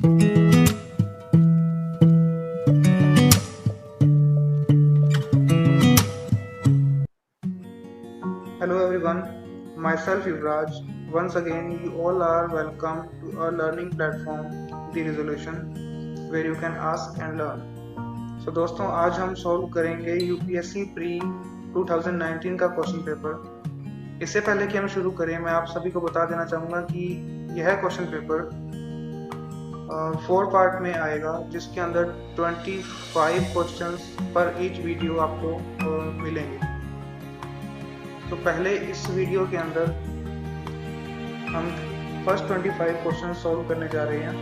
Hello everyone, myself Yuvraj. Once again, you all are welcome to our learning platform, The Resolution, where you can ask and learn. So दोस्तों, आज हम solve करेंगे UPSC pre 2019 का question paper. इससे पहले कि हम शुरू करें, मैं आप सभी को बता देना चाहूँगा कि यह क्वेश्चन पेपर 4 पार्ट में आएगा, जिसके अंदर 25 क्वेश्चंस पर ईच वीडियो आपको मिलेंगे। तो पहले इस वीडियो के अंदर हम फर्स्ट 25 क्वेश्चन सॉल्व करने जा रहे हैं।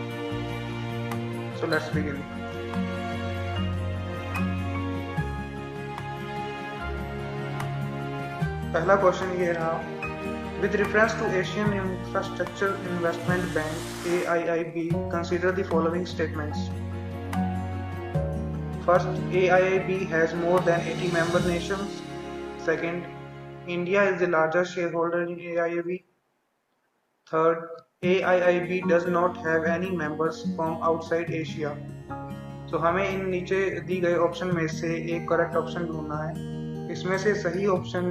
So let's begin. पहला क्वेश्चन ये रहा, with reference to Asian infrastructure investment bank AIIB, consider the following statements. First, AIIB has more than 80 member nations. Second, India is the largest shareholder in AIIB. Third, AIIB does not have any members from outside Asia. तो हमें इन नीचे दी गए option में से एक correct option ढूंढना है। इसमें से सही ऑप्शन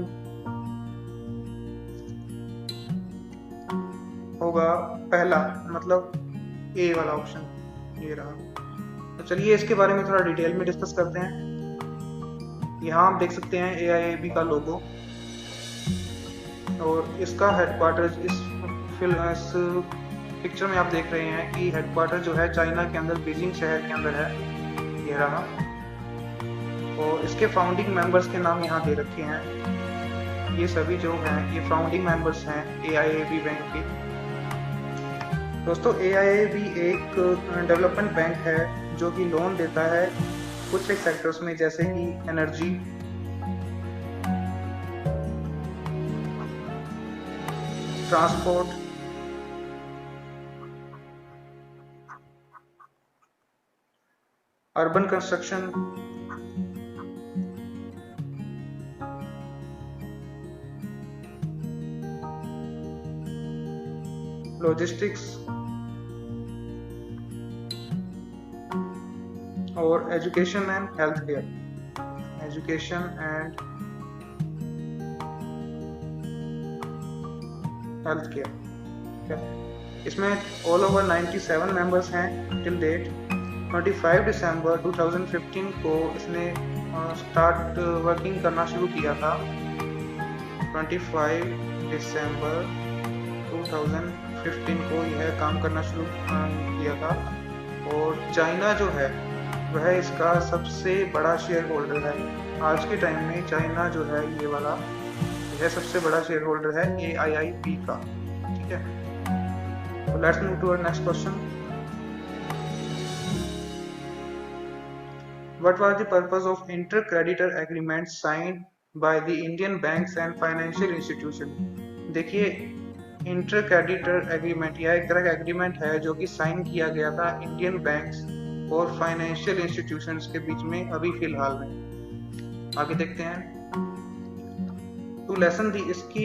होगा पहला, मतलब ए वाला ऑप्शन ये रहा। तो चलिए इसके बारे में थोड़ा डिटेल में डिस्कस करते हैं। यहाँ आप देख सकते हैं AIIB का लोगो, और इसका हेडक्वार्टर इस पिक्चर में आप देख रहे हैं कि हेडक्वार्टर जो है चाइना के अंदर बीजिंग शहर के अंदर है, ये रहा। और इसके फाउंडिंग मेंबर्स के नाम यहाँ दे रखे हैं। ये सभी जो हैं ये फाउंडिंग मेंबर्स हैं AIIB बैंक के। दोस्तों, AIIB एक डेवलपमेंट बैंक है जो कि लोन देता है कुछ एक सेक्टर्स में, जैसे कि energy, transport, urban construction, logistics और education and health care. Education and health care, ठीक है। इसमें ऑल ओवर 97 मेंबर्स हैं टिल डेट। 25 दिसंबर 2015 को इसने स्टार्ट वर्किंग करना शुरू किया था। 25 दिसंबर 2015 को यह काम करना शुरू किया था। और चाइना जो है वह इसका सबसे बड़ा शेयर होल्डर है। आज के टाइम में चाइना जो है ये वाला, यह सबसे बड़ा शेयर होल्डर है AIIB का, ठीक है। तो let's move to our next question. What was the purpose of inter-creditor agreement signed by the Indian banks and financial institution? देखिए, इंटर क्रेडिटर एग्रीमेंट यह एक तरह का एग्रीमेंट है जो कि साइन किया गया था इंडियन बैंक्स और फाइनेंशियल इंस्टीट्यूशंस के बीच में अभी फिलहाल में। आगे देखते हैं। तो लेसन दी इसकी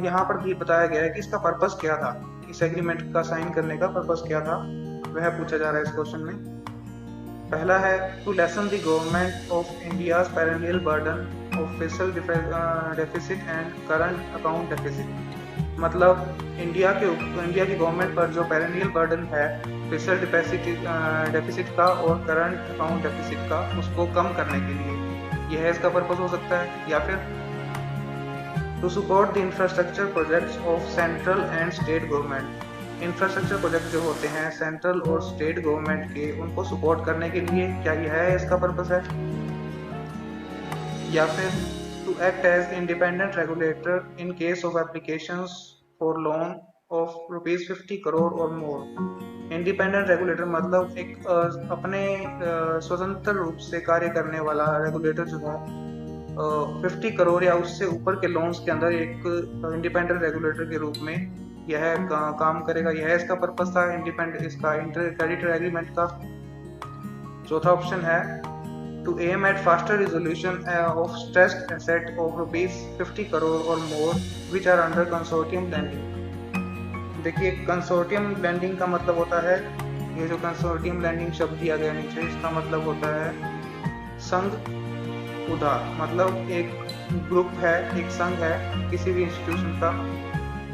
यहाँ पर भी बताया गया है कि इसका पर्पस क्या था, इस एग्रीमेंट का साइन करने का पर्पस क्या था, वह पूछा जा रहा है इस क्वेश्चन में। पहला है, to lessen the government of India's perennial burden of fiscal deficit and current account deficit. मतलब इंडिया की गवर्नमेंट पर जो पेरेनियल बर्डन है फिस्कल डेफिसिट का और करंट अकाउंट डेफिसिट का, उसको कम करने के लिए यह इसका पर्पस हो सकता है। या फिर to support the infrastructure projects of central and state government. Infrastructure project जो होते हैं सेंट्रल और स्टेट गवर्नमेंट के, उनको सपोर्ट करने के लिए, क्या यह है इसका पर्पस है। या फिर to act as independent regulator in case of applications for loan of ₹50 crore और मोर। इंडिपेंडेंट रेगुलेटर मतलब एक अपने स्वतंत्र रूप से कार्य करने वाला रेगुलेटर जो है 50 करोड़ या उससे ऊपर के लोन्स के अंदर एक इंडिपेंडेंट रेगुलेटर के रूप में यह काम करेगा। यह इसका पर्पस था इसका इंटर क्रेडिटर एग्रीमेंट का। चौथा ऑप्शन है, to aim at faster resolution of stressed asset of ₹50 crore और more which are under consortium lending. देखिए, कंसोर्टियम लेंडिंग का मतलब होता है ये जो कंसोर्टियम लैंडिंग शब्द दिया गया नीचे, इसका मतलब होता है संघ उधार। मतलब एक ग्रुप है, एक संघ है किसी भी इंस्टीट्यूशन का,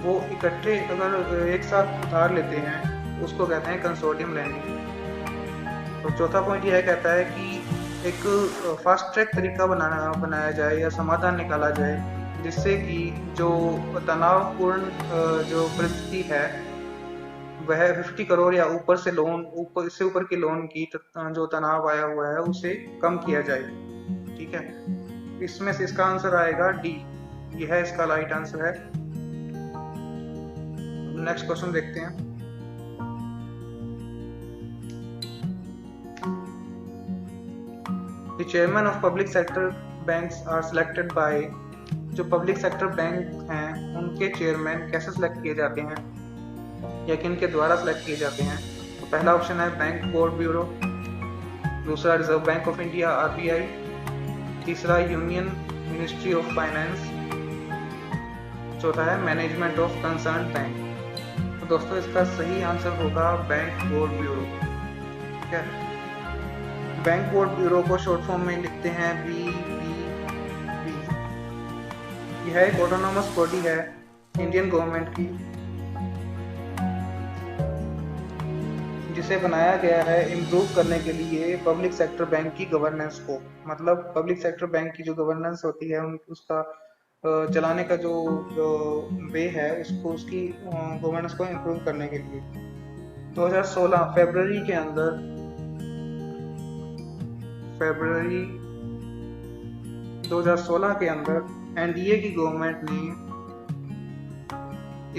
वो इकट्ठे अगर एक साथ उधार लेते हैं उसको कहते हैं कंसोर्टियम लैंडिंग। तो चौथा पॉइंट यह कहता है कि एक फास्ट ट्रैक तरीका बनाया जाए या समाधान निकाला जाए जिससे कि जो तनावपूर्ण जो परिस्थिति है वह 50 करोड़ या ऊपर से इससे ऊपर की लोन की जो तनाव आया हुआ है उसे कम किया जाए। ठीक है, इसमें से इसका आंसर आएगा डी, यह है इसका राइट आंसर है। नेक्स्ट क्वेश्चन देखते हैं। The chairman of public sector banks are selected by, जो पब्लिक सेक्टर बैंक हैं उनके चेयरमैन कैसे सेलेक्ट किए जाते हैं या किन के द्वारा सेलेक्ट किए जाते हैं? तो पहला ऑप्शन है बैंक बोर्ड ब्यूरो, दूसरा reserve bank of India RBI, तीसरा यूनियन मिनिस्ट्री ऑफ फाइनेंस, चौथा है मैनेजमेंट ऑफ कंसर्न बैंक। तो दोस्तों इसका सही आंसर होगा बैंक बोर्ड ब्यूरो। ठीक है, बैंक बोर्ड ब्यूरो को शॉर्ट फॉर्म में लिखते हैं BBB। यह एक ऑटोनोमस बॉडी है इंडियन गवर्नमेंट की, जिसे बनाया गया है इम्प्रूव करने के लिए पब्लिक सेक्टर बैंक की गवर्नेंस को। मतलब पब्लिक सेक्टर बैंक की जो गवर्नेंस होती है उसका चलाने का जो वे है उसको, उसकी गवर्नेंस को इम्प्रूव करने के लिए 2016 फरवरी 2016 के अंदर एनडीए की गवर्नमेंट ने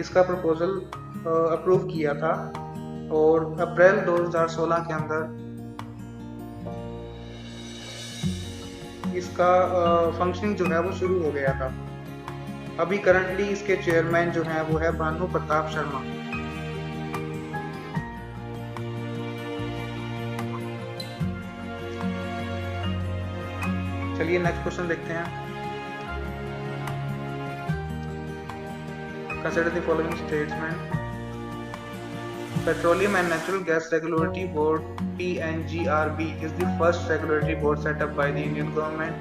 इसका प्रपोजल अप्रूव किया था और अप्रैल 2016 के अंदर इसका फंक्शनिंग जो है वो शुरू हो गया था। अभी करंटली इसके चेयरमैन जो हैं वो है भानु प्रताप शर्मा। चलिए नेक्स्ट क्वेश्चन देखते हैं। Consider the following statement. Petroleum and Natural Gas Regulatory Board (PNGRB) is the first regulatory board set up by the Indian government।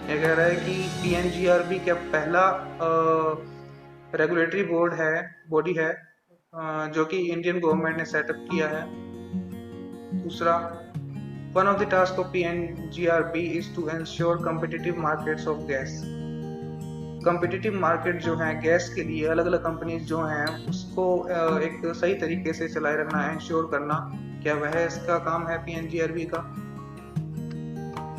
ये कह रहा है कि PNGRB क्या पहला रेगुलेटरी बॉडी है जो कि इंडियन गवर्नमेंट ने सेटअप किया है। दूसरा, one of the task of PNGRB is to ensure competitive markets of gas। Competitive market जो है गैस के लिए अलग अलग कंपनीज जो हैं उसको एक सही तरीके से चलाए रखना, इंश्योर करना, क्या वह इसका काम है PNGRB का।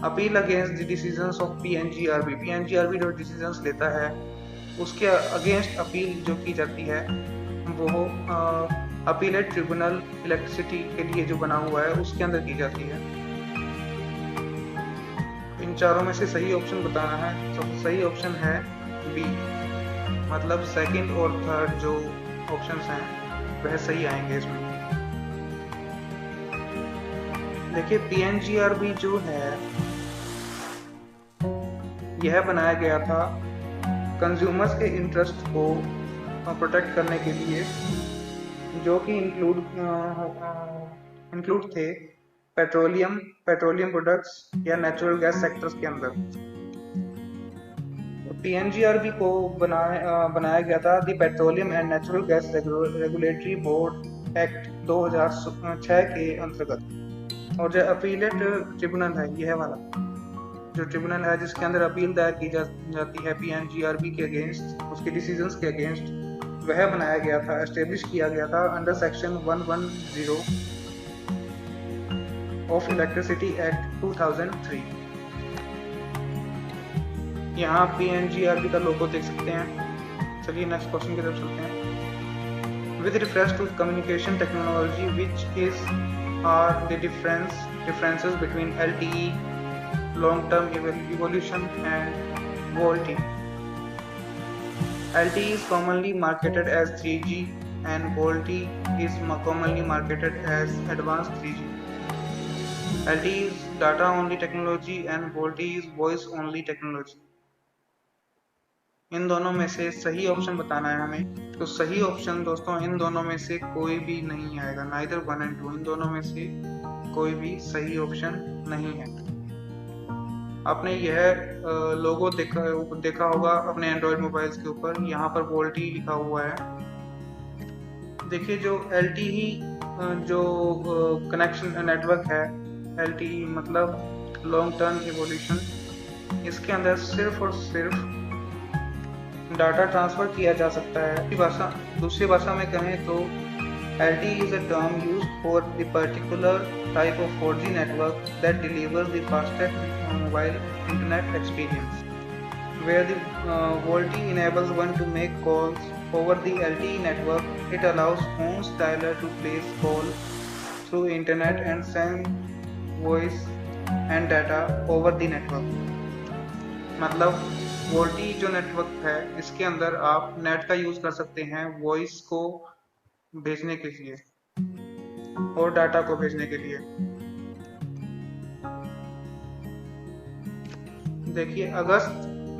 Appeal against the decisions of PNGRB। PNGRB जो डिसीजंस लेता है उसके अगेंस्ट अपील जो की जाती है वो अपीलेट ट्रिब्यूनल इलेक्ट्रिसिटी के लिए जो बना हुआ है उसके अंदर की जाती है। इन चारों में से सही ऑप्शन बताना है। सबसे सही ऑप्शन है बी, मतलब सेकंड और थर्ड जो ऑप्शंस हैं वह सही आएंगे इसमें। देखिए PNGRB जो है यह बनाया गया था कंज्यूमर्स के इंटरेस्ट को प्रोटेक्ट करने के लिए, जो कि इंक्लूड थे पेट्रोलियम प्रोडक्ट्स या नेचुरल गैस सेक्टर्स के अंदर। PNGRB को बनाया गया था the petroleum and natural gas regulatory board act 2006 के अंतर्गत। और जो अपीलेट ट्रिब्यूनल है, यह वाला जो ट्रिब्यूनल है जिसके अंदर अपील दायर की जाती है PNGRB के अगेंस्ट, उसके डिसीजंस के अगेंस्ट, वह बनाया गया था, एस्टेब्लिश किया गया था under section 110 of electricity act 2003। यहाँ PNGRB का लोगो देख सकते हैं। चलिए नेक्स्ट क्वेश्चन की तरफ चलते हैं। With reference to communication technology which is are the differences between LTE long term evolution and VoLTE। LTE is commonly marketed as 3G and VoLTE is commonly marketed as advanced 3G। LTE is data only technology and VoLTE is voice only technology। इन दोनों में से सही option बताना है हमें। तो सही option दोस्तों इन दोनों में से कोई भी नहीं आएगा, नाइदर 1 and 2, इन दोनों में से कोई भी सही ऑप्शन नहीं है। आपने यह लोगो देखा होगा अपने एंड्रॉयड मोबाइल्स के ऊपर, यहाँ पर वोल्टी लिखा हुआ है। देखिए जो LTE जो कनेक्शन नेटवर्क है, LTE मतलब लॉन्ग टर्म इवोल्यूशन, इसके अंदर सिर्फ और सिर्फ डाटा ट्रांसफर किया जा सकता है। दूसरी भाषा में कहें तो LTE is a term used for the particular type of 4G network that delivers the fastest mobile internet experience, where the VoLTE enables one to make calls over the LTE network. It allows phone's dialer to place calls through internet and send voice and data over the network. मतलब VoLTE जो network है इसके अंदर आप net का use कर सकते हैं वॉइस को भेजने के लिए और डाटा को भेजने के लिए। देखिए अगस्त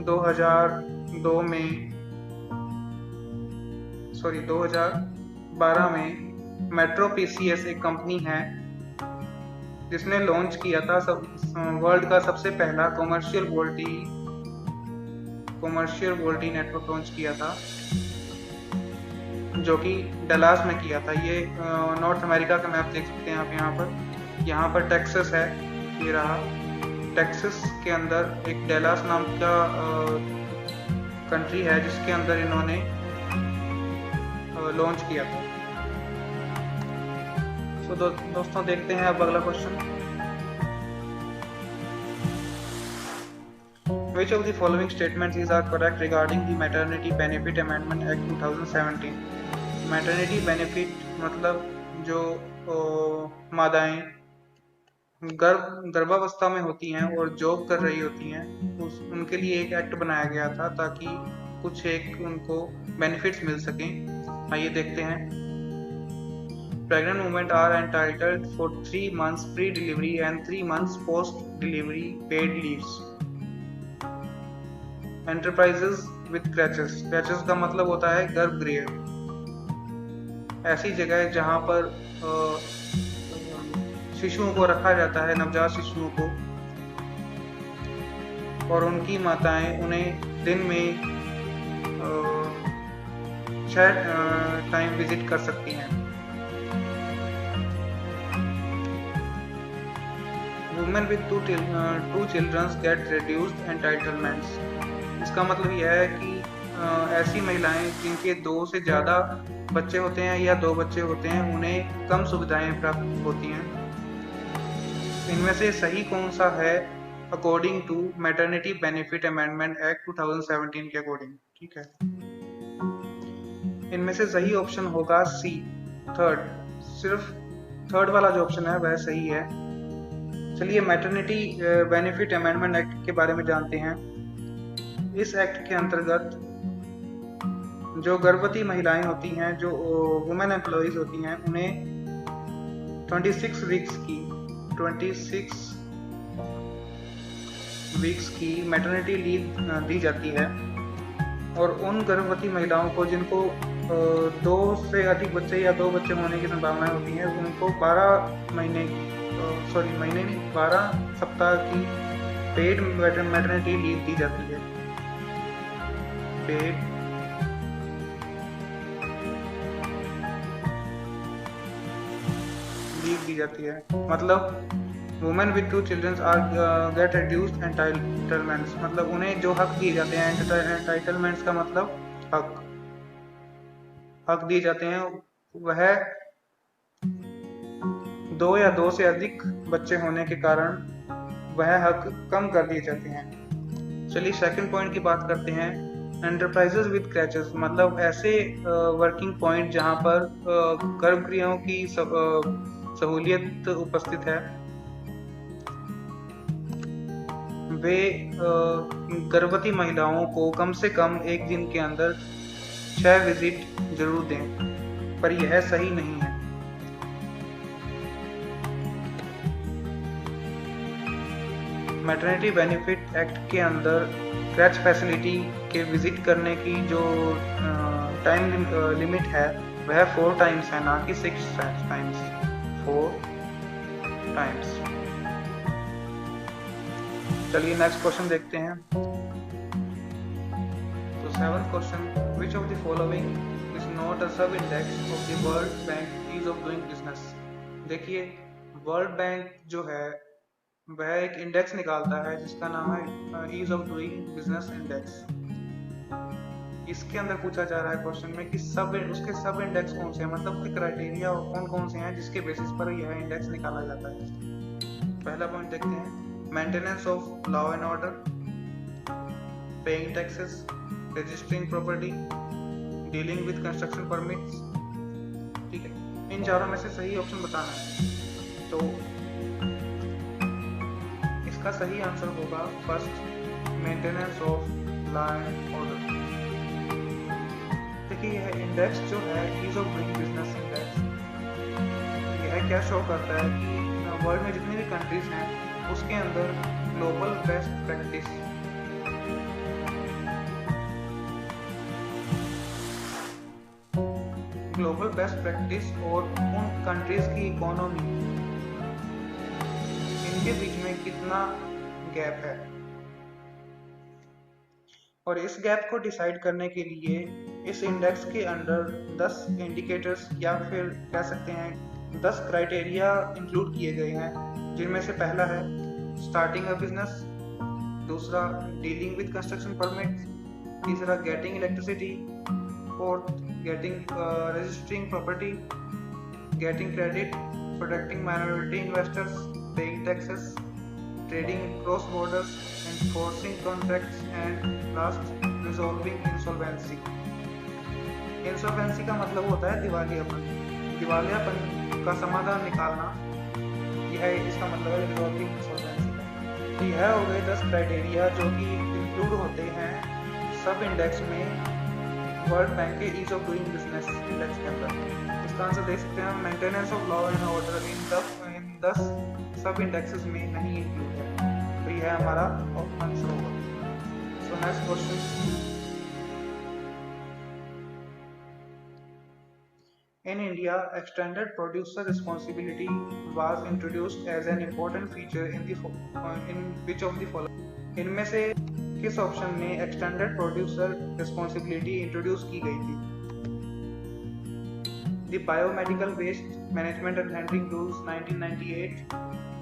2012 में मेट्रो PCS एक कंपनी है जिसने लॉन्च किया था वर्ल्ड का सबसे पहला कमर्शियल वोल्टी नेटवर्क लॉन्च किया था, जो कि डलास में किया था। ये नॉर्थ अमेरिका का मैप देख सकते हैं आप यहाँ पर टेक्सास है, ये रहा टेक्सास के अंदर एक डलास नाम का कंट्री है जिसके अंदर इन्होंने लॉन्च किया था। तो दोस्तों देखते हैं अब अगला question. Which of the following statements are correct regarding the Maternity Benefit Amendment Act 2017? Maternity benefit मतलब जो मादाएं गर्भावस्था में होती हैं और जॉब कर रही होती हैं उनके लिए एक एक्ट बनाया गया था ताकि कुछ एक उनको बेनिफिट्स मिल सकें। आइए देखते हैं। Pregnant women are entitled for 3 months pre-delivery and 3 months post-delivery paid leaves. Enterprises with crèches का मतलब होता है गर्भगृह, ऐसी जगह जहां पर शिशुओं को रखा जाता है, नवजात शिशुओं को, और उनकी माताएं उन्हें दिन में 6 टाइम विजिट कर सकती हैं। Women with two children get reduced entitlements. इसका मतलब यह है कि ऐसी महिलाएं जिनके 2 से ज़्यादा बच्चे होते हैं या 2 बच्चे होते हैं उन्हें कम सुविधाएं प्राप्त होती हैं। इनमें से सही कौन सा है according to maternity benefit amendment act 2017 के अकॉर्डिंग? ठीक है, इनमें से सही ऑप्शन होगा सी, थर्ड। सिर्फ थर्ड वाला जो ऑप्शन है वह सही है। चलिए मैटरनिटी बेनिफिट अमेंडमेंट एक्ट के बारे में जानते हैं। इस एक्ट के अंतर्गत जो गर्भवती महिलाएं होती हैं, जो वुमेन एम्प्लॉइज होती हैं, उन्हें 26 वीक्स की मैटरनिटी लीव दी जाती है। और उन गर्भवती महिलाओं को जिनको 2 से अधिक बच्चे या 2 बच्चे होने की संभावनाएं होती हैं उनको 12 सप्ताह की पेड मैटरनिटी लीव दी जाती है। पेड लीव दी जाती है, मतलब women with 2 children are get reduced entitlements, मतलब उन्हें जो हक दिए जाते हैं, एंटाइटलमेंट्स का मतलब हक दिए जाते हैं, वह 2 या 2 से अधिक बच्चे होने के कारण वह हक कम कर दिए जाते हैं। चलिए सेकंड पॉइंट की बात करते हैं। एंटरप्राइजेज विद क्रैचेस मतलब ऐसे वर्किंग पॉइंट जहां पर गर्भगृहों की सहूलियत उपस्थित है। वे गर्भवती महिलाओं को कम से कम एक दिन के अंदर 6 विजिट जरूर दें, पर यह सही नहीं है। मैटरनिटी बेनिफिट एक्ट के अंदर क्रैच फैसिलिटी के विजिट करने की जो टाइम लिमिट है वह 4 टाइम्स है, ना कि 6 टाइम्स, 4 टाइम्स। चलिए नेक्स्ट क्वेश्चन देखते हैं। तो 7th question, which of the following is not a sub index of the World Bank ease of doing business. देखिए वर्ल्ड बैंक जो है वह एक इंडेक्स निकालता है जिसका नाम है ease of doing business index. इसके अंदर पूछा जा रहा है क्वेश्चन में कि उसके सब इंडेक्स कौन से हैं, मतलब उसके क्राइटेरिया कौन कौन से हैं जिसके बेसिस पर यह इंडेक्स निकाला जाता है। पहला पॉइंट देखते हैं, maintenance of law and order, paying taxes, registering property, dealing with construction permits. ठीक है, इन चारों में से सही ऑप्शन बताना है। तो इसका सही आंसर होगा first, maintenance of law and order. देखिए यह इंडेक्स जो है ease of doing business index, यह क्या शो करता है कि वर्ल्ड में जितनी भी कंट्रीज हैं उसके अंदर ग्लोबल बेस्ट प्रैक्टिस और उन कंट्रीज की इकोनॉमी, इनके बीच में कितना गैप है, और इस गैप को डिसाइड करने के लिए इस इंडेक्स के अंडर 10 इंडिकेटर्स या फिर कह सकते हैं 10 क्राइटेरिया इंक्लूड किए गए हैं, जिनमें से पहला है स्टार्टिंग अ बिजनेस, दूसरा डीलिंग विद कंस्ट्रक्शन परमिट, तीसरा getting electricity, fourth getting registering property, getting credit, protecting minority investors, paying taxes, trading cross borders, enforcing contracts and last resolving insolvency. Insolvency का मतलब होता है दिवालियापन, दिवालियापन का समाधान निकालना, यह इसका मतलब है रिजॉल्विंग इंसॉल्वेंसी का। यह हो गए 10 क्राइटेरिया जो कि इंक्लूड होते हैं सब इंडेक्स में वर्ल्ड बैंक के ease of doing business index के अंदर। इसका आंसर देख सकते हैं, maintenance of law and order in 10 sub indexes में नहीं इंक्लूड है, तो यह हमारा आंसर होगा। So next question, in India, extended producer responsibility was introduced as an important feature in which of the following? इनमें से किस ऑप्शन में एक्सटेंडेड प्रोड्यूसर रिस्पॉन्सिबिलिटी इंट्रोड्यूस की गई थी? The biomedical waste management and handling rules 1998,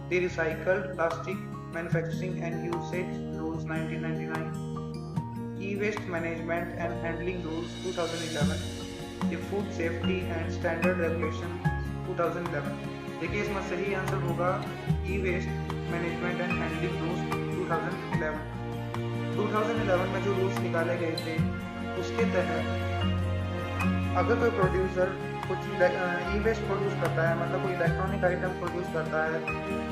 the recycled plastic manufacturing and usage rules 1999, e waste management and handling rules 2011, the food safety and standard regulation 2011। देखिए इसमें सही answer होगा e waste management and handling rules 2011। 2011 में जो rules निकाले गए थे उसके तहत अगर कोई प्रोड्यूसर कुछ ई वेस्ट प्रोड्यूस करता है, मतलब कोई इलेक्ट्रॉनिक आइटम प्रोड्यूस करता है,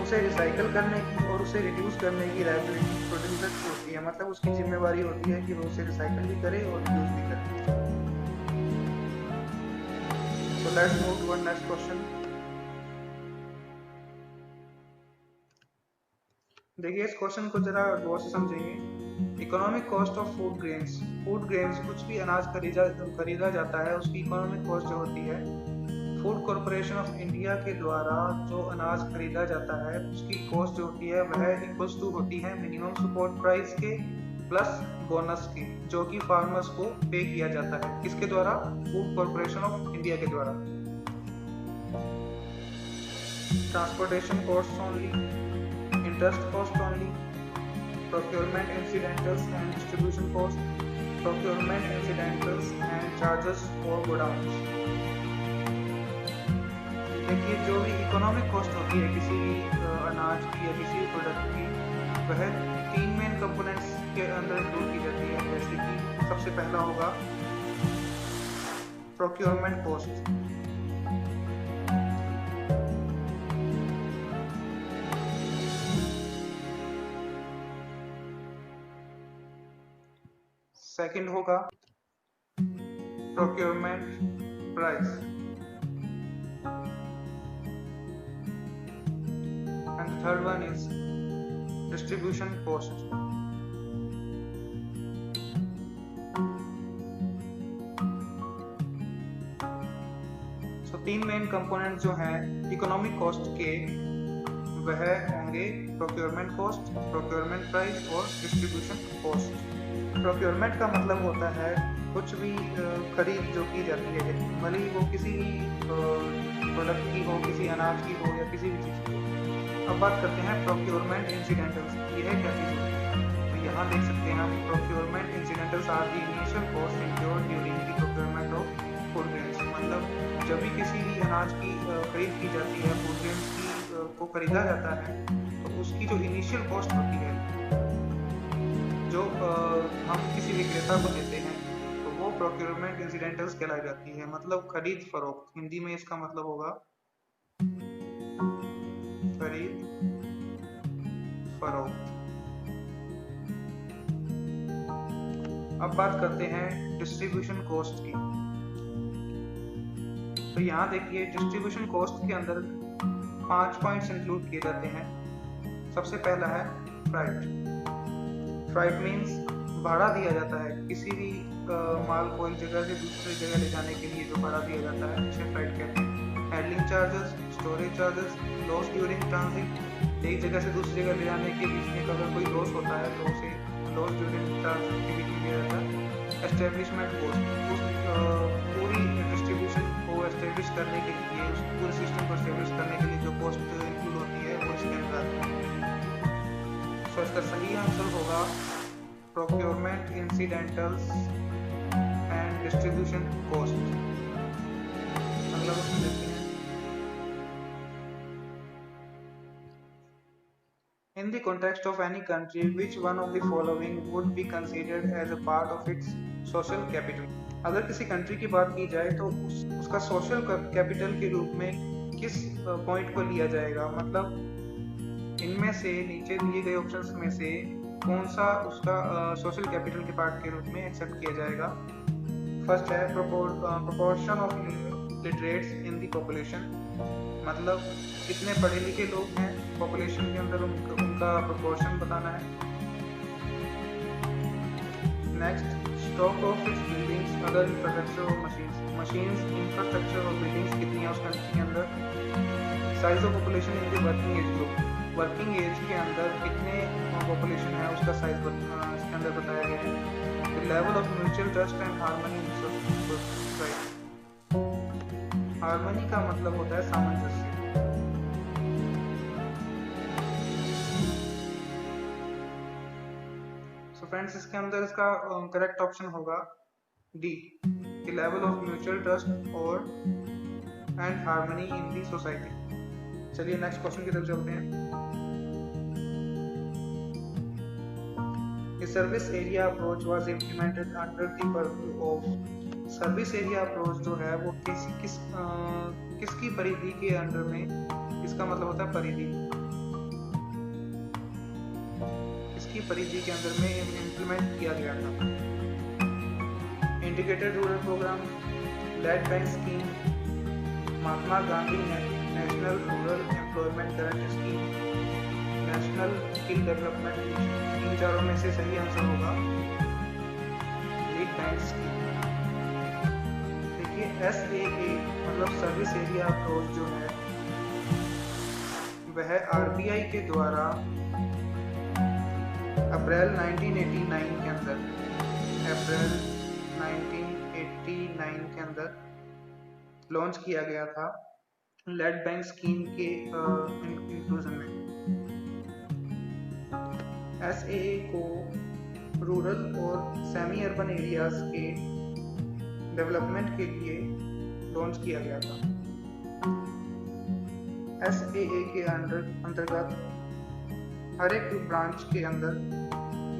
उसे रिसाइकल करने की और उसे रिड्यूस करने की लायबिलिटी प्रोड्यूसर की होती है, मतलब उसकी जिम्मेवारी होती है कि वो उसे रिसाइकल भी करे और रिड्यूस भी करे। So let's move to our next question. देखिए इस क्वेश्चन को जरा गौर से समझेंगे। Economic cost of food grains, food grains कुछ भी अनाज खरीदा जाता है उसकी इकोनॉमिक कॉस्ट जो होती है, फूड कॉरपोरेशन ऑफ इंडिया के द्वारा जो अनाज खरीदा जाता है उसकी कॉस्ट जो होती है वह इक्वल्स टू होती है मिनिमम सपोर्ट प्राइस के प्लस बोनस की, जो कि फार्मर्स को पे किया जाता है, किसके द्वारा? फूड कॉरपोरेशन ऑफ इंडिया के द्वारा। Transportation cost only, interest cost only, procurement incidentals and distribution cost, procurement incidentals and charges for godowns। देखिए जो भी इकोनॉमिक कॉस्ट होती है किसी भी अनाज की या किसी भी प्रोडक्ट की, वह 3 मेन कंपोनेंट्स के अंदर इंक्लूड की जाती है, जैसे कि सबसे पहला होगा प्रोक्योरमेंट कॉस्ट, सेकंड होगा procurement price, and third one is distribution cost. तीन मेन कंपोनेंट जो हैं इकोनॉमिक कॉस्ट के वह होंगे प्रोक्योरमेंट कॉस्ट, प्रोक्योरमेंट प्राइस और डिस्ट्रीब्यूशन कॉस्ट। प्रोक्योरमेंट का मतलब होता है कुछ भी खरीद जो की जाती है, भले ही वो किसी भी प्रोडक्ट की हो, किसी अनाज की हो या किसी भी चीज़ की हो। अब बात करते हैं प्रोक्योरमेंट इंसिडेंटल्स, यह क्या चीज़ होती है। तो यहाँ देख सकते हैं हम procurement incidentals are the initial cost incurred during the procurement of food grains. मतलब जब भी किसी भी अनाज की खरीद की जाती है, फूड ग्रेन्स की को खरीदा जाता है, तो उसकी जो इनिशियल कॉस्ट होती है जो हम किसी विक्रेता को देते हैं, तो वो प्रोक्योरमेंट इंसिडेंटल्स कहलाई जाती है। मतलब खरीद फरोख्त, हिंदी में इसका मतलब होगा खरीद फरोख्त। अब बात करते हैं डिस्ट्रीब्यूशन कॉस्ट की। तो यहाँ देखिए डिस्ट्रीब्यूशन कॉस्ट के अंदर 5 पॉइंट्स इंक्लूड किए जाते हैं। सबसे पहला है फ्राइट। फ्राइट मीन्स भाड़ा दिया जाता है, किसी भी माल को एक जगह से दूसरी जगह ले जाने के लिए जो भाड़ा दिया जाता है उसे फ्राइट कहते हैं। Handling charges, storage charges, loss during transit, एक जगह से दूसरी जगह ले जाने के बीच में अगर कोई लॉस होता है तो उसे लॉस ड्यूरिंग ट्रांजिट के बीच में दिया जाता है। एस्टेब्लिशमेंट कॉस्ट, उस पूरी डिस्ट्रीब्यूशन को एस्टेब्लिश करने के लिए, उस पूरे सिस्टम को एस्टेब्लिश करने के लिए जो कॉस्ट इंक्लूड होती है वो इसके अंदर आती है। सो इसका सही आंसर होगा प्रोक्योरमेंट इंसिडेंटल्स एंड डिस्ट्रीब्यूशन कॉस्ट। अगला क्वेश्चन देखते हैं। In the context of any country, which one of the following would be considered as a part of its social capital? अगर किसी कंट्री की बात की जाए तो उसका सोशल कैपिटल के रूप में किस पॉइंट को लिया जाएगा। मतलब इनमें से नीचे दिए गए ऑप्शंस में से कौन सा उसका सोशल कैपिटल के पार्ट के रूप में एक्सेप्ट किया जाएगा। फर्स्ट है proportion of literates in the population, मतलब कितने पढ़े लिखे लोग हैं पॉपुलेशन के अंदर, उनका प्रोपोर्शन बताना है। Next, stock of its buildings, other infrastructure और मशीन्स इंफ्रास्ट्रक्चर और बिल्डिंग्स कितनी है उस कंट्री के अंदर। Size of population in the working age group, working age के अंदर कितने पॉपुलेशन है उसका साइज इसके अंदर बताया गया है। The level of mutual trust and harmony in society, harmony का मतलब होता है सामंजस्य। सो फ्रेंड्स इसके अंदर इसका करेक्ट ऑप्शन होगा D, the level of mutual trust और and harmony in the society. चलिए नेक्स्ट क्वेश्चन की तरफ चलते हैं। The service area approach was implemented under the purview of, service area approach जो है वो किसकी परिधि के अंडर में, इसका मतलब होता है परिधि, किसकी परिधि के अंदर में इम्प्लीमेंट किया गया था। Integrated rural programme, lead bank scheme, Mahatma Gandhi national rural employment guarantee scheme, national skill development mission. इन चारों में से सही आंसर होगा लीड बैंक स्कीम। SAA मतलब सर्विस एरिया अप्रोच जो है वह RBI के द्वारा अप्रैल 1989 के अंदर, अप्रैल 1989 के अंदर लॉन्च किया गया था लेड बैंक स्कीम के इंक्लूजन में। SAA को रूरल और सेमी अर्बन एरियाज के डेवलपमेंट के लिए लॉन्च किया गया था। SAA के अंतर्गत हर एक ब्रांच के अंदर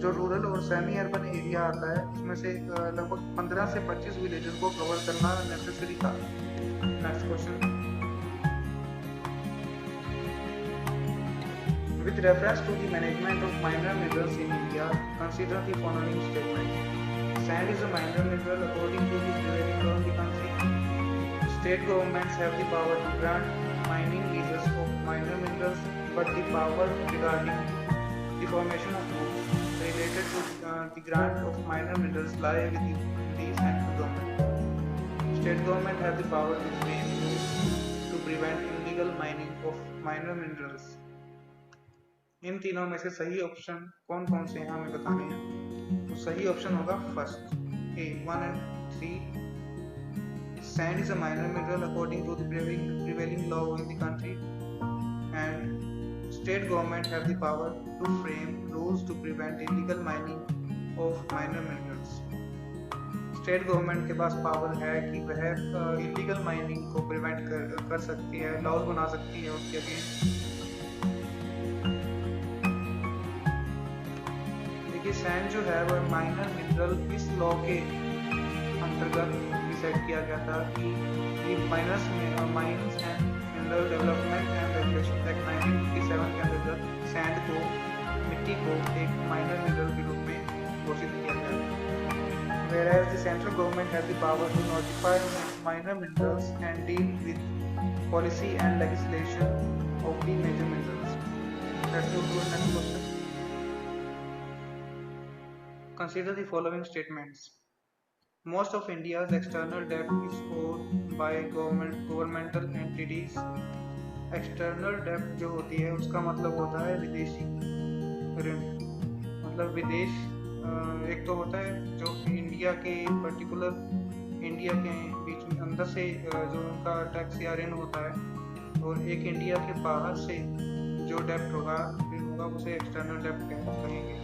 जो रूरल और सेमी अर्बन एरिया आता है उसमें से लगभग 15 से 25 विलेजेस को कवर करना नेसेसरी था। Next question, with reference to the management of minor minerals in India, consider the following statement. Sand is a minor mineral according to the prevailing law in the country. State governments have the power to grant mining leases of minor minerals, but the power regarding The formation of rules related to the grant of minor minerals lie with the central government. State government have the power to frame rules to prevent illegal mining of minor minerals. इन तीनों में से सही option कौन कौन से हैं हमें बताने हैं। तो सही ऑप्शन होगा first A 1 and 3। Sand is a minor mineral according to the prevailing law in the country, and state government have the power to frame rules to prevent illegal mining of minor minerals. State government के पास power है कि वह illegal mining को prevent कर सकती है, laws बना सकती है उसके अगेंस्ट। देखिए सैंड जो है वह माइनर मिनरल इस लॉ के अंतर्गत डिसाइड किया गया था कि ये minus mines and mineral development and regulation act 1957 के अंतर्गत सैंड को, मिट्टी को एक माइनर मिनरल के रूप में घोषित किया गया। Whereas the central government has the power to notify minor minerals and deal with policy and legislation of the major minerals. Let's move to the next question. Consider the following statements. Most of India's external debt is owed by governmental entities. External debt जो होती है उसका मतलब होता है विदेशी ऋण, मतलब विदेश एक तो होता है जो इंडिया के पर्टिकुलर इंडिया के बीच में अंदर से जो उनका टैक्स या ऋण होता है, और एक इंडिया के बाहर से जो डेप्ट होगा ऋण होगा उसे एक्सटर्नल डेप्ट कहेंगे।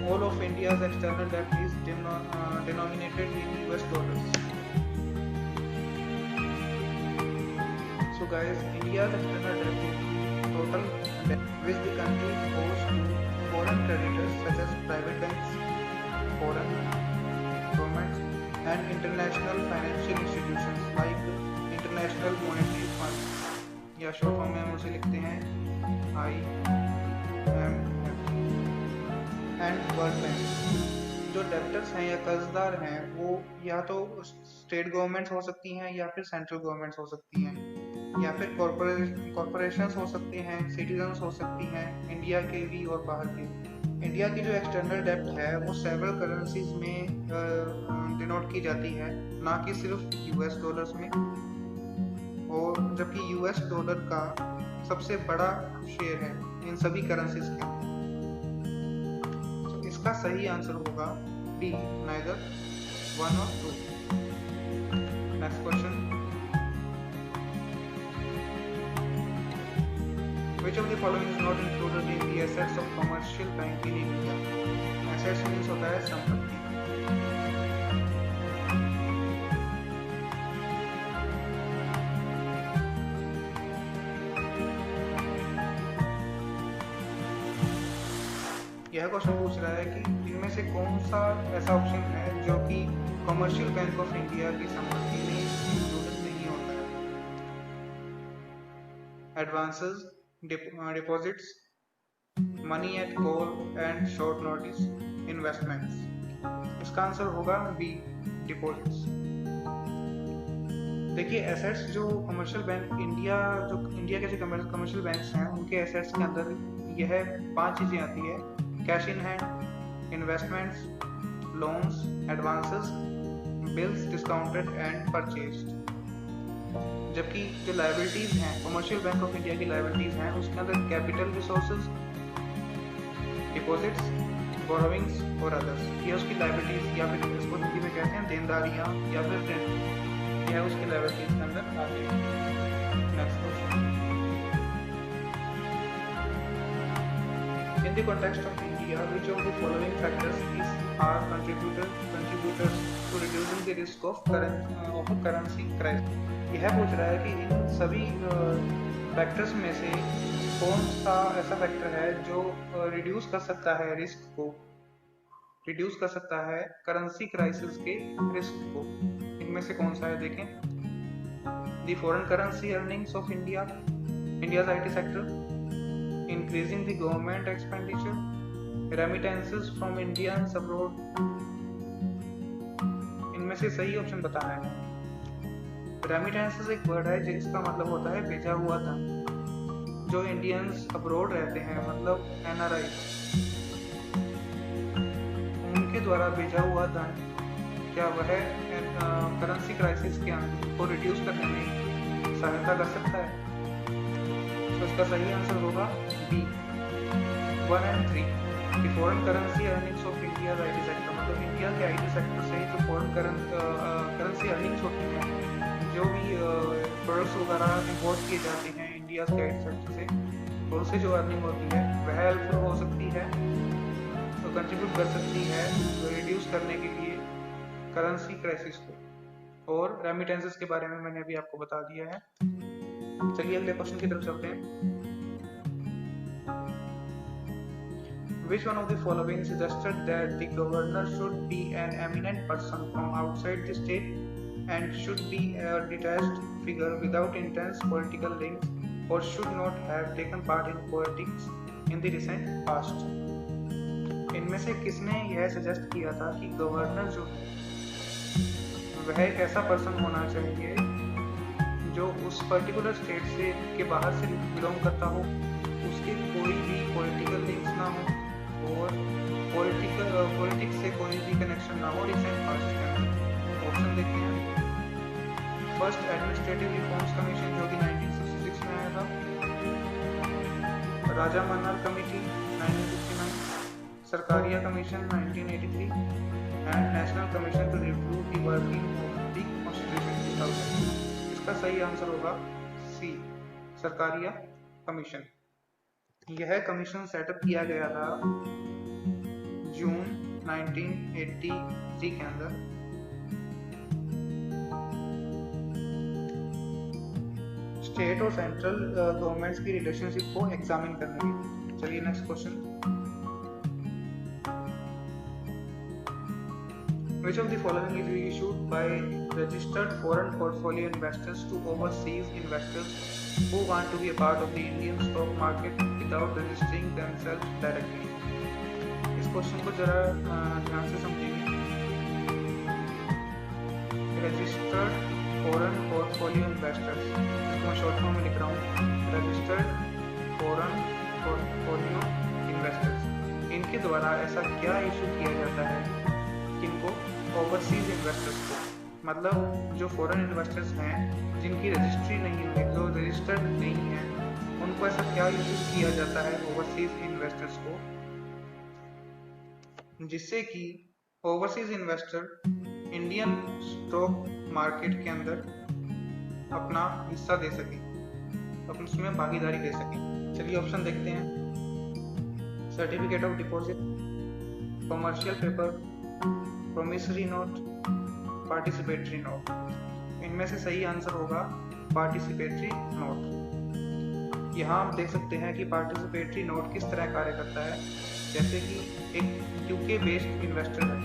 All of India's external debt is denominated in US dollars. So guys, India's external debt is the total debt which the country owes to foreign creditors such as private banks, foreign governments, and international financial institutions like International Monetary Fund, या short form में हम उसे लिखते हैं IMF, and world Bank. जो debtors हैं या कर्जदार हैं वो या तो स्टेट गवर्नमेंट्स हो सकती हैं या फिर सेंट्रल गवर्नमेंट्स हो सकती हैं, या फिर कॉरपोरेशंस हो सकती हैं, सिटीजन्स हो सकती हैं, इंडिया के भी और बाहर के। इंडिया की जो एक्सटर्नल डेप्ट है वो सेवरल करेंसीज में डिनोट की जाती है, ना कि सिर्फ यूएस डॉलर्स में, और जबकि यूएस डॉलर का सबसे बड़ा शेयर है इन सभी करेंसीज के। तो इसका सही आंसर होगा डी, नाइदर 1 और 2। Next question, which of the following is not included in the assets of commercial bank in India? Assets means होता है संपत्ति। यह क्वेश्चन पूछ रहा है कि इनमें से कौन सा ऐसा ऑप्शन है जो कि कमर्शियल बैंक ऑफ इंडिया की संपत्ति में इंक्लूडेड नहीं होता है। Advances, deposits, money at call and short notice, investments। इसका आंसर होगा बी, डिपॉजिट्स। देखिए एसेट्स जो कमर्शियल बैंक इंडिया के जो कमर्शियल बैंक्स हैं उनके एसेट्स के अंदर यह 5 चीजें आती है: cash in hand, investments, loans, advances, bills discounted and purchased. जबकि जो लायबिलिटीज हैं कमर्शियल बैंक ऑफ इंडिया की लायबिलिटीज हैं उसके अंदर कैपिटल रिसोर्सेज, डिपॉजिट्स, बोरोविंग्स और अदर्स, ये उसकी लायबिलिटीज या फिर इसको हिंदी में कहते हैं देनदारियां या फिर ऋण, यह उसकी लायबिलिटीज के अंदर आते हैं। Next question, in the context of India which of the following factors are contributors to reducing the risk of currency crisis. यह पूछ रहा है कि इन सभी फैक्टर्स में से कौन सा ऐसा फैक्टर है जो रिड्यूस कर सकता है रिस्क को, रिड्यूस कर सकता है करेंसी क्राइसिस के रिस्क को। इनमें से कौन सा है देखें। The foreign currency earnings of India's IT sector, increasing the government expenditure, remittances from Indians abroad. इनमें से सही ऑप्शन बताना है। रेमिटेंसेस एक वर्ड है जिसका मतलब होता है भेजा हुआ धन। जो इंडियंस अब्रॉड रहते हैं, मतलब NRI, उनके द्वारा भेजा हुआ धन, क्या वह करेंसी क्राइसिस को रिड्यूस करने में सहायता कर सकता है? तो इसका सही आंसर होगा बी, 1 और 3। कि foreign currency earnings of India IT sector, मतलब इंडिया के आईटी सेक्टर से जो फॉरेन करेंसी अर्निंग्स होती हैं, जो भी प्रोडक्ट्स वगैरह इंपोर्ट किए जाते हैं इंडिया के आईटी सेक्टर से, और उससे जो अर्निंग होती है वह हेल्पफुल हो सकती है, तो कंट्रीब्यूट कर सकती है रिड्यूस करने के लिए करेंसी क्राइसिस को। और रेमिटेंसेस के बारे में मैंने अभी आपको बता दिया है। चलिए अगले क्वेश्चन की तरफ चलते हैं। Which one of the following suggested that the governor should be an eminent person from outside the state and should be a detached figure without intense political links or should not have taken part in politics in the recent past? इनमें से किसने यह suggest किया था कि governor जो है वह एक ऐसा पर्सन होना चाहिए जो उस पर्टिकुलर स्टेट से के बाहर से बिलोंग करता हो, उसके कोई भी पॉलिटिकल लिंक्स ना हो और पॉलिटिक्स से कोई भी कनेक्शन ना हो रिसेंट पास्ट के अंदर। ऑप्शन देखते हैं। फर्स्ट, एडमिनिस्ट्रेटिव रिफॉर्म्स कमीशन जो कि 1966 में आया था, Raja Mannar committee 1969, Sarkaria commission 1983 and national commission to review the working of the constitution 2000। इसका सही आंसर होगा सी, सरकारिया कमीशन। यह कमीशन सेटअप किया गया था जून 1983 के अंदर। स्टेट और सेंट्रल गवर्नमेंट्स की रिलेशनशिप को एग्जामिन करने के लिए। चलिए next question. Which of the following is issued by registered foreign portfolio investors to overseas investors who want to be a part of the Indian stock market without registering themselves directly? इस question को जरा ध्यान से समझिए। Registered foreign portfolio investors, इसको मैं short form में लिख रहा हूँ, रजिस्टर्ड फॉरेन पोर्टफोलियो इन्वेस्टर्स, इनके द्वारा ऐसा क्या इशू किया जाता है किनको? ओवरसीज इन्वेस्टर्स को, मतलब जो फॉरेन इन्वेस्टर्स हैं जिनकी रजिस्ट्री नहीं है, जो रजिस्टर्ड नहीं है, उनको ऐसा क्या इशू किया जाता है ओवरसीज इन्वेस्टर्स को, जिससे कि overseas investor Indian stock market के अंदर अपना हिस्सा दे सके, अपने उसमें भागीदारी ले सके। चलिए ऑप्शन देखते हैं। Certificate of deposit, commercial paper, promissory note, participatory note. इनमें से सही आंसर होगा पार्टिसिपेटरी नोट। यहाँ आप देख सकते हैं कि पार्टिसिपेटरी नोट किस तरह कार्य करता है। जैसे कि एक यूके बेस्ड इन्वेस्टर है,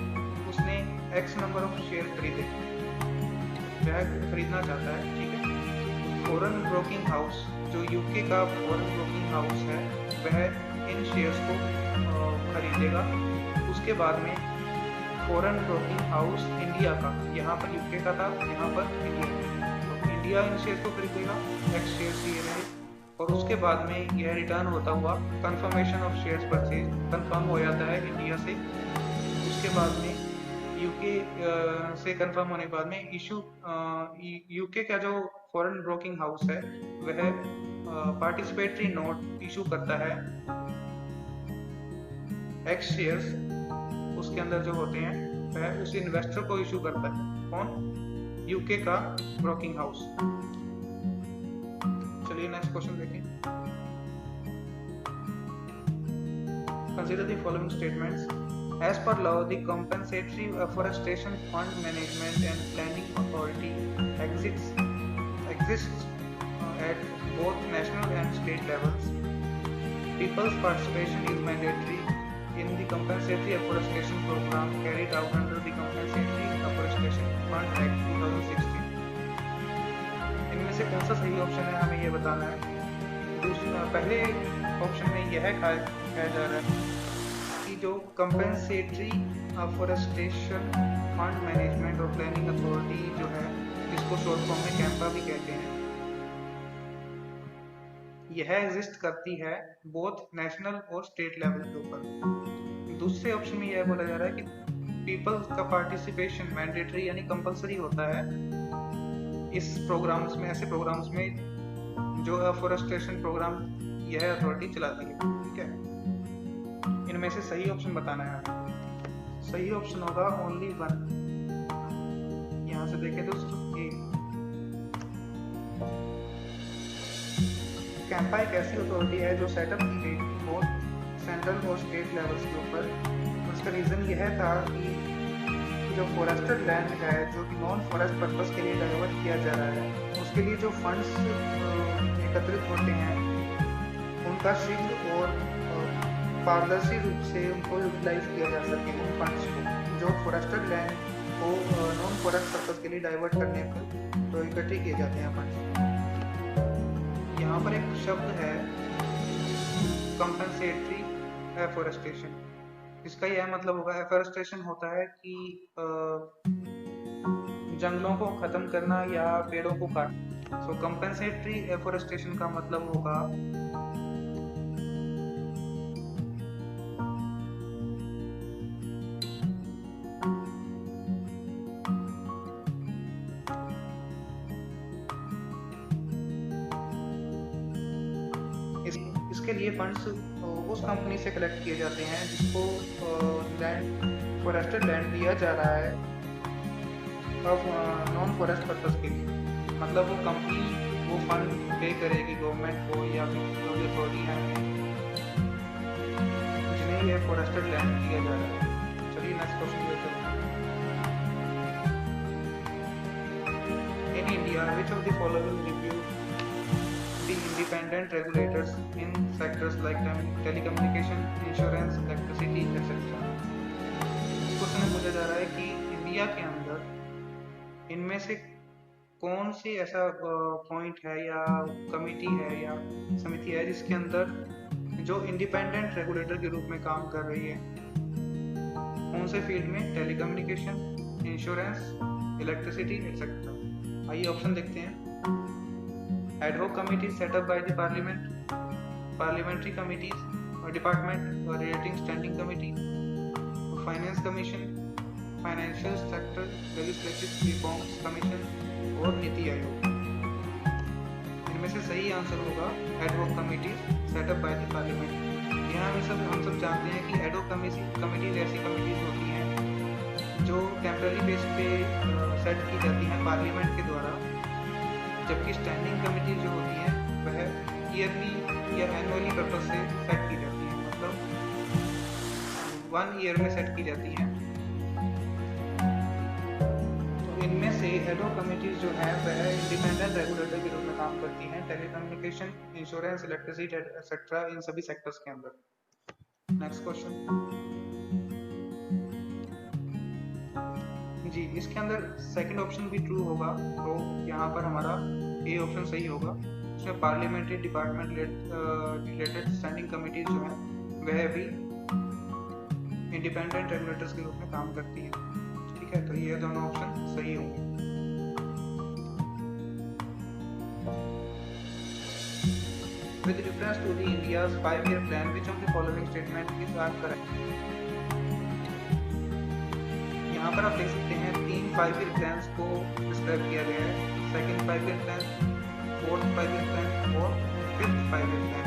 उसने एक्स नंबर ऑफ शेयर खरीदे, वह खरीदना चाहता है, ठीक है। फॉरेन ब्रोकिंग हाउस, जो यूके का फॉरेन ब्रोकिंग हाउस है, वह इन शेयर्स को खरीदेगा। उसके बाद में फॉरेन ब्रोकिंग हाउस इंडिया का, यहाँ पर यूके का था, यहाँ पर इंडिया, तो इंडिया इन शेयर को खरीदेगा, एक्स शेयर ये रहे, और उसके बाद में यह रिटर्न होता हुआ confirmation of shares purchase confirm हो जाता है इंडिया से। उसके बाद में यूके से कंफर्म होने के बाद में यूके का जो फॉरेन ब्रोकिंग हाउस है वह पार्टिसिपेटरी नोट इशू करता है, एक्स शेयर्स उसके अंदर जो होते हैं वह उस इन्वेस्टर को इशू करता है। कौन? यूके का ब्रोकिंग हाउस। चलिए नेक्स्ट क्वेश्चन देखें। Consider the following statements. As per law, the Compensatory Afforestation Fund Management and Planning Authority exists at both national and state levels. People's participation is mandatory in the Compensatory Afforestation Program carried out under the Compensatory Afforestation Fund Act 2016. इनमें से कौन सा सही option है, हमें यह बताना है। पहले ऑप्शन में यह कहा जा रहा है कि जो कंपेंसेटरी अफॉरेस्टेशन फंड मैनेजमेंट और प्लानिंग अथॉरिटी जो है, इसको शॉर्ट फॉर्म में कैंपा भी कहते हैं, यह एग्जिस्ट करती है बोथ नेशनल और स्टेट लेवल के ऊपर। दूसरे ऑप्शन में यह बोला जा रहा है कि पीपल का पार्टिसिपेशन मैंडेटरी यानी कंपलसरी होता है इस प्रोग्राम्स में, ऐसे प्रोग्राम्स में जो अफॉरेस्टेशन प्रोग्राम यह अथॉरिटी चलाती है। ठीक है, इनमें से सही ऑप्शन बताना है हमें। सही ऑप्शन होगा ओनली वन। यहाँ से देखें तो सिर्फ ए। कैंपा एक ऐसी अथॉरिटी है जो सेटअप की गई थी बोथ सेंट्रल और स्टेट लेवल्स के ऊपर। उसका रीज़न यह था कि जो फॉरेस्टेड लैंड है जो कि नॉन फॉरेस्ट पर्पस के लिए डाइवर्ट किया जा रहा है, उसके लिए जो फंड्स एकत्रित होते हैं उनका शीघ्र और पारदर्शी रूप से उनको यूटिलाइज किया जा सके। उन फंड्स को जो फॉरेस्टेड लैंड को नॉन फॉरेस्ट पर्पस के लिए डाइवर्ट करने पर तो इकट्ठे किए जाते हैं फंड्स। यहाँ पर एक शब्द है कंपनसेटरी एफॉरेस्टेशन। इसका यह मतलब होगा, एफॉरेस्टेशन होता है कि जंगलों को खत्म करना या पेड़ों को काटना। सो कंपनसेटरी एफॉरेस्टेशन का मतलब होगा इसके लिए फंड्स उस कंपनी से कलेक्ट किए जाते हैं जिसको लैंड फॉरेस्टेड लैंड दिया जा रहा है नॉन फॉरेस्ट पर्पस के लिए। मतलब वो कंपनी वो फंड पे करेगी गवर्नमेंट को या फिर जो भी अथॉरिटी है जिन्हें ये फॉरेस्टेड लैंड दिया जा रहा है। चलिए नेक्स्ट क्वेश्चन लेते हैं। In India which of the following review the independent regulators in sectors like telecommunication, insurance, electricity, etc. Question में पूछा जा रहा है कि इंडिया के अंदर इनमें से कौन सी ऐसा पॉइंट है या कमिटी है या समिति है जिसके अंदर जो इंडिपेंडेंट रेगुलेटर के रूप में काम कर रही है। कौन से फील्ड में? Telecommunication, insurance, electricity etcetera. आइए ऑप्शन देखते हैं। Ad hoc committees set up by the parliament, parliamentary committees or department or relating standing committee, finance commission, financial sector legislative reforms commission और नीति आयोग। इनमें से सही आंसर होगा ad hoc committees set up by the parliament। यहाँ हम सब जानते हैं कि ad hoc committees ऐसी कमिटीज होती हैं जो टेम्पररी बेस पे सेट की जाती हैं पार्लियामेंट के द्वारा, जबकि स्टैंडिंग कमेटी जो होती है वह ईयरली या एनुअली पर्पस से सेट की जाती है, मतलब 1 ईयर में सेट की जाती हैं। तो इनमें से एड हॉक कमिटीज जो है वह इंडिपेंडेंट रेगुलेटर के रूप में काम करती हैं टेलीकम्युनिकेशन, इंश्योरेंस, इलेक्ट्रिसिटी एक्सेट्रा इन सभी सेक्टर्स के अंदर। नेक्स्ट क्वेश्चन जी, इसके अंदर सेकंड ऑप्शन भी ट्रू होगा, तो यहाँ पर हमारा ए ऑप्शन सही होगा। इसमें parliamentary department related standing committees जो है वह भी इंडिपेंडेंट रेगुलेटर्स के रूप में काम करती है। ठीक है, तो ये दोनों ऑप्शन सही होंगे। With reference to the India's 5-year plan, which of the following statement is correct? यहाँ पर आप देख सकते हैं 3 5-year plans को डिस्क्राइब किया गया है। Second 5-year plan, fourth 5-year plan और फिफ्थ 5-year plan।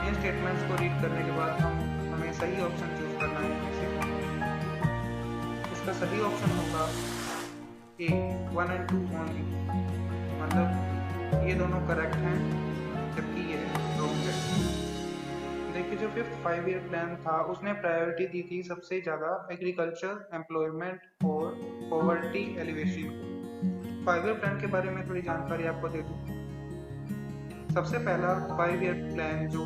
इन स्टेटमेंट्स को रीड करने के बाद हमें सही ऑप्शन चूज करना है इनमें से। इसका सही ऑप्शन होगा ए 1 और 2 ओनली, मतलब ये दोनों करेक्ट हैं जबकि ये रॉन्ग है। देखिए, जो फिफ्थ 5-year plan था उसने प्रायोरिटी दी थी सबसे ज़्यादा एग्रीकल्चर, एम्प्लॉयमेंट और पॉवर्टी एलिवेशन को। 5-year plan के बारे में थोड़ी जानकारी आपको दे दूँ। सबसे पहला 5-year plan जो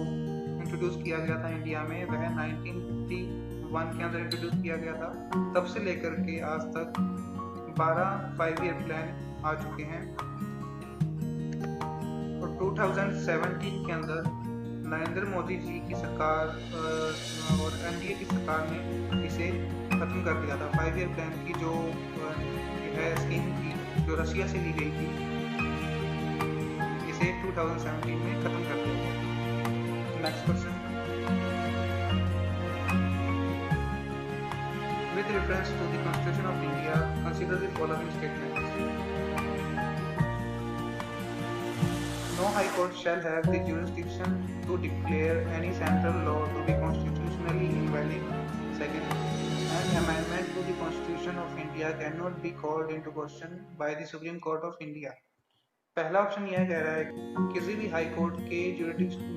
इंट्रोड्यूस किया गया था इंडिया में वह 1951 के अंदर इंट्रोड्यूस किया गया था। तब से लेकर के आज तक 12 5-year plan आ चुके हैं और 2017 के अंदर नरेंद्र मोदी जी की सरकार और एनडीए की सरकार ने इसे खत्म कर दिया था। 5-year plan की जो है स्कीम थी जो रशिया से ली गई थी, जिसे 2017 में खत्म कर दिया गया। Next question, with reference to the Constitution of India, consider the following statements. No High Court shall have the jurisdiction to declare any central law to be constitutionally invalid. Second, an amendment to the Constitution of India cannot be called into question by the Supreme Court of India. पहला option यह कह रहा है कि किसी भी high court के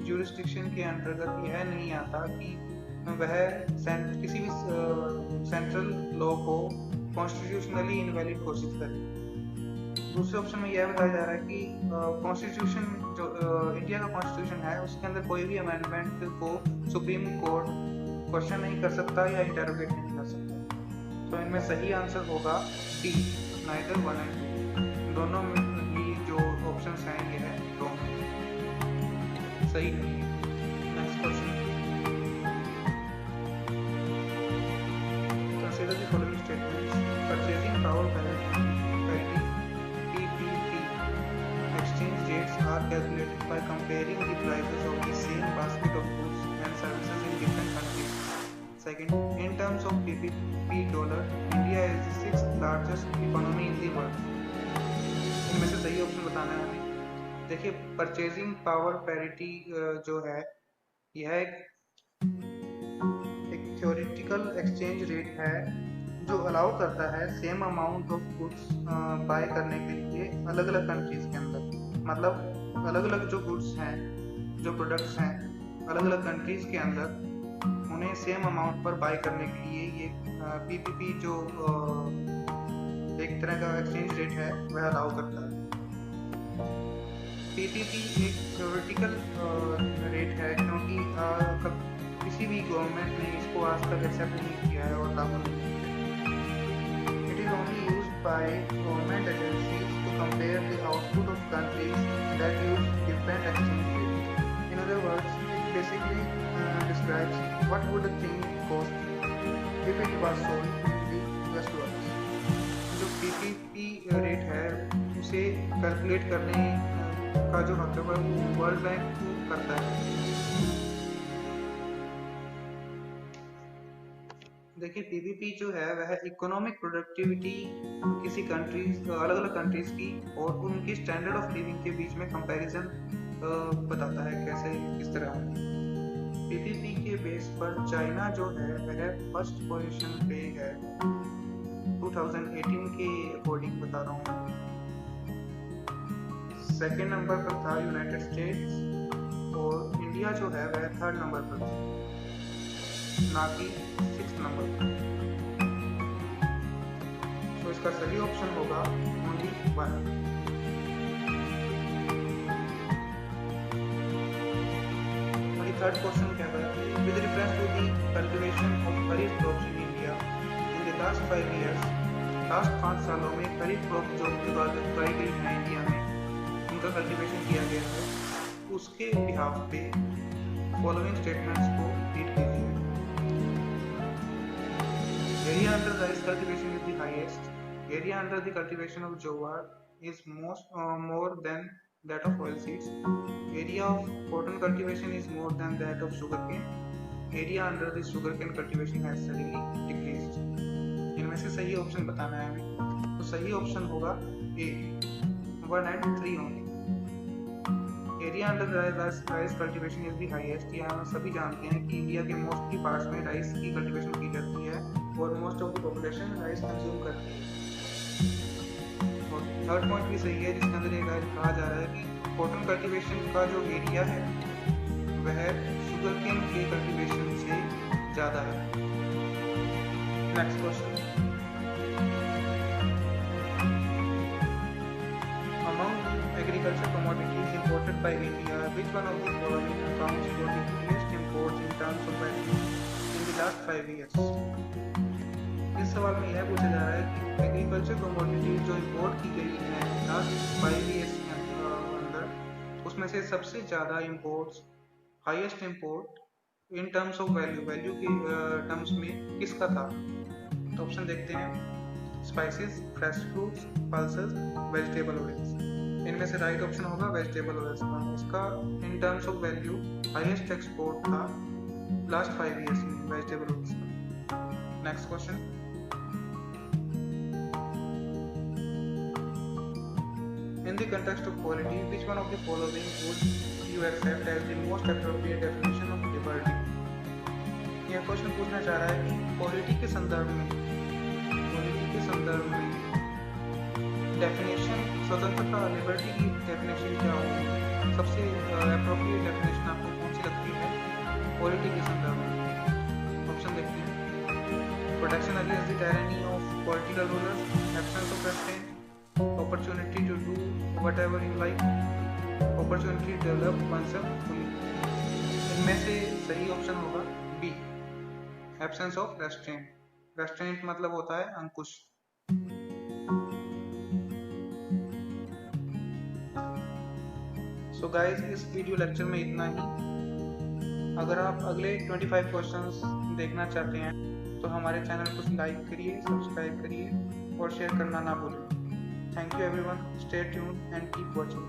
jurisdiction के अंतर्गत यह नहीं आता कि वह किसी भी सेंट्रल लॉ को कॉन्स्टिट्यूशनली इनवैलिड घोषित करे। दूसरे ऑप्शन में यह बताया जा रहा है कि कॉन्स्टिट्यूशन जो इंडिया का कॉन्स्टिट्यूशन है उसके अंदर कोई भी अमेंडमेंट को सुप्रीम कोर्ट क्वेश्चन नहीं कर सकता या इंटरोगेट नहीं कर सकता। तो इनमें सही आंसर होगा D, neither one and two. दोनों ही जो ऑप्शंस हैं ये है रॉन्ग, सही नहीं है। Next question, consider the following statements. Purchasing power parity (PPP) exchange rates are calculated by comparing the prices of the same basket of goods and services in different countries. Second, in terms of PPP dollar, India is the 6th largest economy in the world. इनमें से सही option बताना है हमें। देखिए, purchasing power parity जो है यह एक थ्योरेटिकल एक्सचेंज रेट है जो अलाउ करता है same amount of goods by करने के लिए अलग अलग कंट्रीज के अंदर। मतलब अलग अलग जो गुड्स हैं, जो प्रोडक्ट्स हैं, अलग अलग कंट्रीज के अंदर उन्हें सेम अमाउंट पर बाय करने के लिए ये पीपीपी जो एक तरह का एक्सचेंज रेट है वह अलाउ करता है। पीपीपी एक थ्योरेटिकल रेट है क्योंकि किसी भी गवर्नमेंट ने इसको आज तक एक्सेप्ट नहीं किया है और लागू नहीं किया। It is only used by government agencies to compare the output of countries that use different exchange rate. In other words, it basically describes what would a thing cost if it was sold in the US dollars. जो PPP rate है उसे calculate करने का जो हक है वो world bank करता है। देखिए, पीपीपी जो है वह इकोनॉमिक प्रोडक्टिविटी किसी कंट्रीज अलग अलग कंट्रीज की और उनकी स्टैंडर्ड ऑफ लिविंग के बीच में कंपैरिजन बताता है कैसे किस तरह। पीपीपी के बेस पर चाइना जो है वह फर्स्ट पोजीशन पे है 2018 के अकॉर्डिंग बता रहा हूँ। सेकेंड नंबर पर था यूनाइटेड स्टेट्स और इंडिया जो है वह थर्ड नंबर पर था, ना कि 6th नंबर पर। तो इसका सही ऑप्शन होगा ओनली वन। थर्ड क्वेश्चन क्या है, with reference to the cultivation of kharif crops in India in the last 5 years, last 5 सालों में खरीफ क्रॉप जो उगाई गई है इंडिया में उनका कल्टीवेशन किया गया है, उसके बिहाफ पे फॉलोइंग स्टेटमेंट्स को रीड कीजिए। Area under rice cultivation is the highest, area under the cultivation of jowar is more than that of oilseeds, area of cotton cultivation is more than that of sugarcane, area under the sugarcane cultivation has steadily decreased। इनमें से सही option बताना है हमें, तो सही option होगा ए, 1 and 3 only। Area under rice cultivation is the highest, ये हम सभी जानते हैं कि इंडिया के मोस्टली पार्ट्स में राइस की कल्टीवेशन की जाती है और most of the population rice consume करती है। थर्ड पॉइंट भी सही है जिसके अंदर कहा जा रहा है कि कॉटन कल्टीवेशन का जो एरिया है वह शुगरकेन के कल्टीवेशन से ज़्यादा है। Next question, among agriculture commodities imported by India which one of the following accounts for the highest imports in terms of value in the last 5 years. इस सवाल में यह पूछा जा रहा है कि एग्रीकल्चर कमोडिटीज जो इंपोर्ट की गई हैं लास्ट 5 ईयर्स के अंदर, उसमें से सबसे ज़्यादा imports, highest import in terms of value के टर्म्स में किसका था। तो ऑप्शन देखते हैं, spices, fresh fruits, pulses, vegetable oils. इनमें से राइट ऑप्शन होगा वेजिटेबल ऑयल्स का। इसका in terms of value highest export था लास्ट 5 ईयर्स में वेजिटेबल ऑयल्स का। Next question, in the context of quality, which one of the following would you accept as the most appropriate definition of liberty? यह question पूछना चाह रहा है कि quality के संदर्भ में डेफिनेशन स्वतंत्रता, लिबर्टी की डेफिनेशन क्या होगी? सबसे अप्रोप्रिएट डेफिनेशन आपको कौन सी लगती है क्वालिटी के संदर्भ में? ऑप्शन देखते हैं। Protection against the tyranny of political rulers, absence of restaurant, opportunity to do whatever you like, opportunity to develop oneself fully। इनमें से सही ऑप्शन होगा B, absence of restraint. Restraint मतलब होता है अंकुश। सो गाइस, इस वीडियो लेक्चर में इतना ही। अगर आप अगले 25 क्वेश्चंस देखना चाहते हैं तो हमारे चैनल को लाइक करिए, सब्सक्राइब करिए और शेयर करना ना भूलें। Thank you everyone, stay tuned and keep watching।